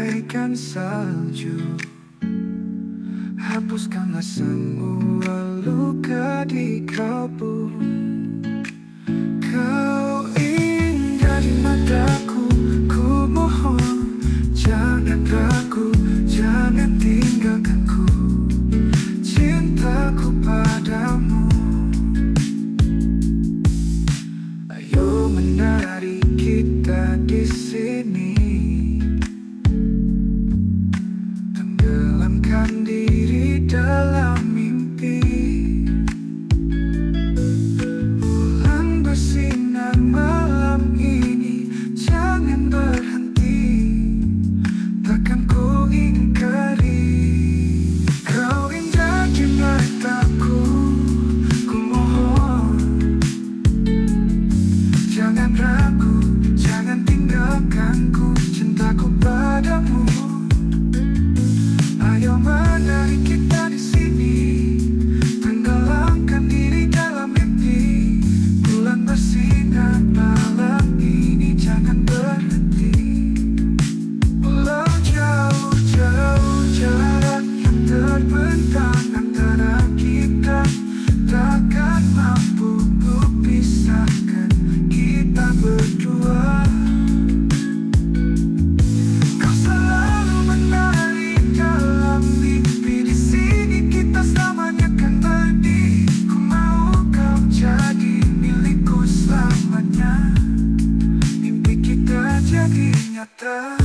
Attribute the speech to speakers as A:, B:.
A: bagaikan salju. Hapuskanlah semua luka di kalbu. Kau indah di mataku, ku mohon jangan ragu, jangan tinggalkanku. Cintaku padamu, ayo menari kita di sini. Tenggelamkan diri dalam mimpi. Bulan bersinar malam ini, jangan berhenti, takkan ku ingkari. Kau indah di mataku, ku mohon jangan ragu, jangan tinggalkanku. Cintaku padamu, ayo menari kita di sini. Tenggelamkan diri dalam mimpi. Bulan bersinar malam ini, jangan berhenti. Walau jauh-jauh jarak yang terbentang antara kita, takkan mampu ku pisahkan kita berdua. Kau selalu menari dalam mimpi. Di sini kita selamanya kan berdiri. Ku mau kau jadi milikku selamanya. Mimpi kita jadi nyata.